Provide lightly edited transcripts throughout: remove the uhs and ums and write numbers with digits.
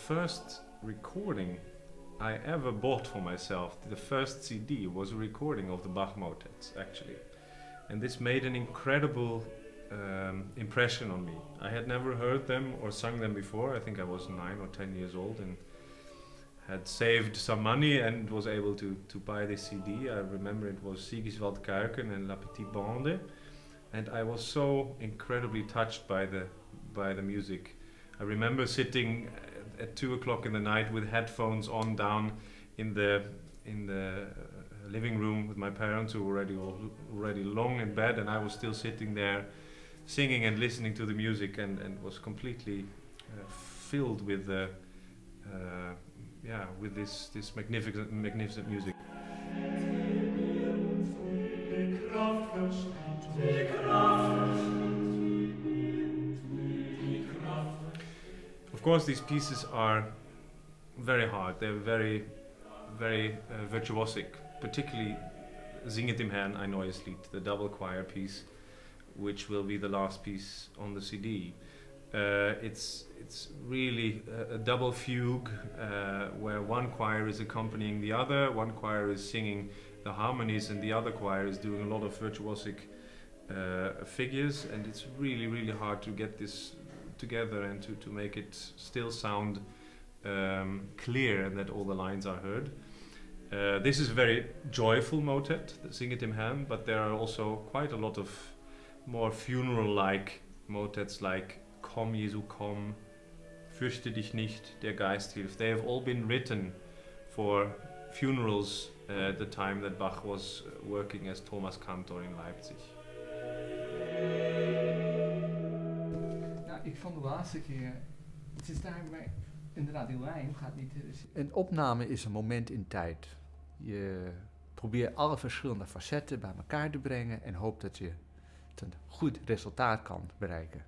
first recording I ever bought for myself, the first CD, was a recording of the Bach Motets, actually. And this made an incredible impression on me. I had never heard them or sung them before. I think I was 9 or 10 years old and had saved some money and was able to buy this CD. I remember it was Sigiswald Kuiken and La Petite Bande. And I was so incredibly touched by the music. I remember sitting at 2 o'clock in the night with headphones on down in the living room with my parents, who were already long in bed, and I was still sitting there singing and listening to the music, and was completely filled with with this magnificent music. Of course, these pieces are very hard. They're very, very virtuosic, particularly Sing it im Herrn ein neues Lied, the double choir piece, which will be the last piece on the CD. It's really a double fugue where one choir is accompanying the other, one choir is singing the harmonies, and the other choir is doing a lot of virtuosic figures, and it's really, really hard to get this together and to make it still sound clear and that all the lines are heard. This is a very joyful motet, the Sing it im Herrn, but there are also quite a lot of more funeral-like motets like Komm, Jesu, komm, Fürchte dich nicht, der Geist hilft. They have all been written for funerals at the time that Bach was working as Thomas Cantor in Leipzig. Nou, ik vond de laatste keer, het is daarmee, inderdaad, die lijn gaat niet... Een opname is een moment in tijd. Je probeert alle verschillende facetten bij elkaar te brengen en hoopt dat je een goed resultaat kan bereiken.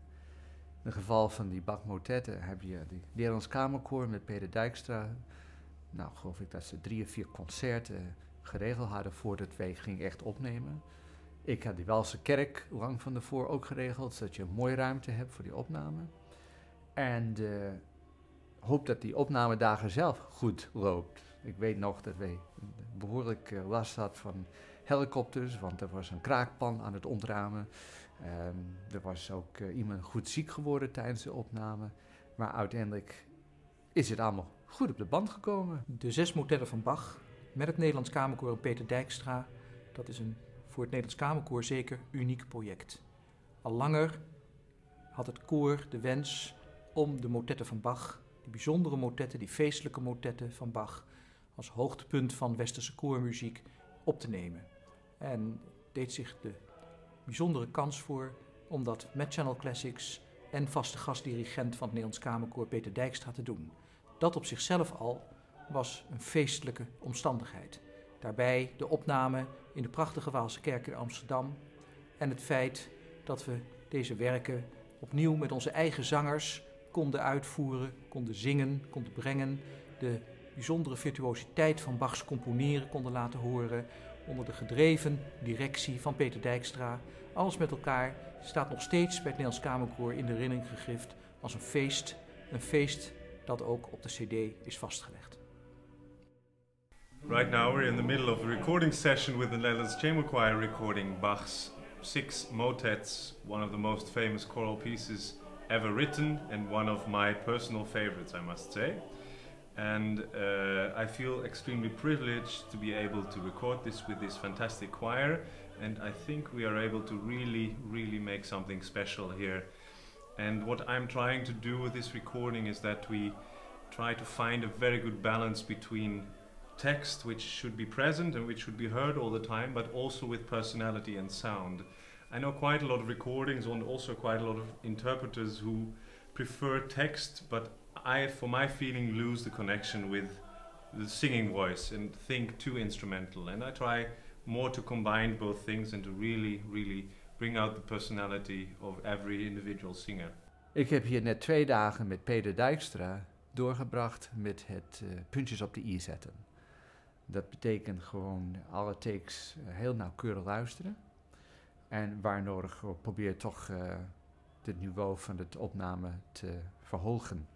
In het geval van die Bach motetten heb je die Nederlands Kamerkoor met Peter Dijkstra. Nou, geloof ik dat ze 3 of 4 concerten geregeld hadden voordat wij gingen echt opnemen. Ik had die Welse Kerk lang van tevoren ook geregeld, zodat je een mooie ruimte hebt voor die opname. En hoop dat die opnamedagen zelf goed loopt. Ik weet nog dat wij behoorlijk last hadden van helikopters, want er was een kraakpan aan het ontramen. Er was ook iemand goed ziek geworden tijdens de opname. Maar uiteindelijk is het allemaal goed op de band gekomen. De 6 motetten van Bach met het Nederlands Kamerkoor en Peter Dijkstra, dat is voor het Nederlands Kamerkoor zeker uniek project. Al langer had het koor de wens om de motetten van Bach, die bijzondere motetten, die feestelijke motetten van Bach, als hoogtepunt van westerse koormuziek op te nemen. En deed zich de bijzondere kans voor om dat met Channel Classics en vaste gastdirigent van het Nederlands Kamerkoor Peter Dijkstra te doen. Dat op zichzelf al was een feestelijke omstandigheid. Daarbij de opname in de prachtige Waalse Kerk in Amsterdam en het feit dat we deze werken opnieuw met onze eigen zangers konden uitvoeren, konden zingen, konden brengen, de bijzondere virtuositeit van Bachs componeren konden laten horen, onder de gedreven directie van Peter Dijkstra. Alles met elkaar staat nog steeds bij het Nederlands Kamerkoor in de herinnering gegrift als een feest dat ook op de CD is vastgelegd. Right now we're in the middle of a recording session with the Nederlands Kamerkoor recording Bach's 6 motets, one of the most famous choral pieces ever written and one of my personal favorites, I must say. And I feel extremely privileged to be able to record this with this fantastic choir, and I think we are able to really make something special here. And what I'm trying to do with this recording is that we try to find a very good balance between text, which should be present and which should be heard all the time, but also with personality and sound. I know quite a lot of recordings and also quite a lot of interpreters who prefer text, but I, for my feeling, lose the connection with the singing voice and think too instrumental. And I try more to combine both things and to really bring out the personality of every individual singer. Ik heb hier net 2 dagen met Peter Dijkstra doorgebracht met het puntjes op de i zetten. Dat betekent gewoon alle takes heel nauwkeurig luisteren. En waar nodig probeer toch het niveau van de opname te verhogen.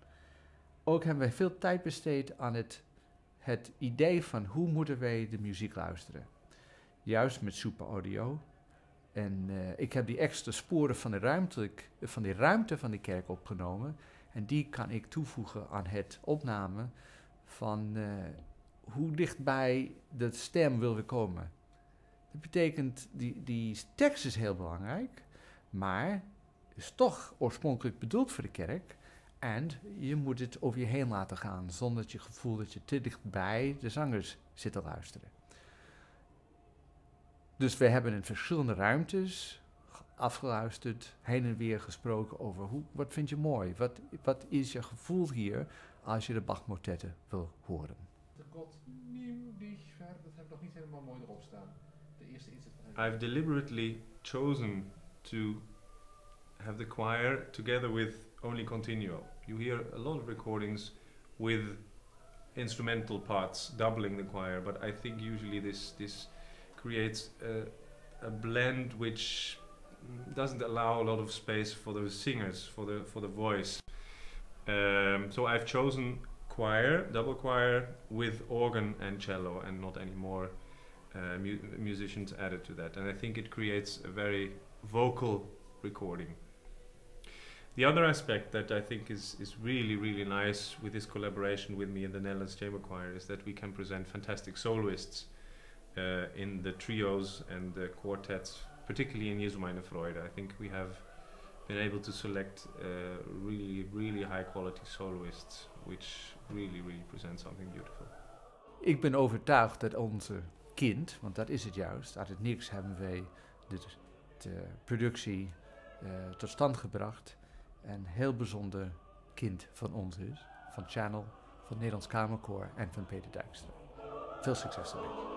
ook hebben wij veel tijd besteed aan het idee van hoe moeten wij de muziek luisteren. Juist met super audio. En ik heb die extra sporen van de ruimte van die kerk opgenomen. En die kan ik toevoegen aan het opname van hoe dichtbij de stem wil we komen. Dat betekent, die tekst is heel belangrijk, maar is toch oorspronkelijk bedoeld voor de kerk. En je moet het over je heen laten gaan, zonder dat je gevoel dat je te dichtbij de zangers zit te luisteren. Dus we hebben in verschillende ruimtes afgeluisterd, heen en weer gesproken over wat vind je mooi? Wat is je gevoel hier als je de Bach-motetten wil horen? God, neem dich ver, dat heb ik nog niet helemaal mooi erop staan. De eerste inzet. I've deliberately chosen to have the choir together with only continuo. You hear a lot of recordings with instrumental parts doubling the choir, but I think usually this creates a blend which doesn't allow a lot of space for the singers, for the voice. So I've chosen choir, double choir with organ and cello, and not any more musicians added to that. And I think it creates a very vocal recording. The other aspect that I think is really, really nice with this collaboration with me in the Nederlands Kamerkoor is that we can present fantastic soloists in the trios and the quartets, particularly in Jesu meine Freude. I think we have been able to select really, really high quality soloists, which really, really present something beautiful. Ik ben overtuigd dat onze kind, want dat is het juist, uit het niks hebben wij de productie tot stand gebracht. Een heel bijzonder kind van ons is, van Channel, van het Nederlands Kamerkoor en van Peter Dijkstra. Veel succes ermee.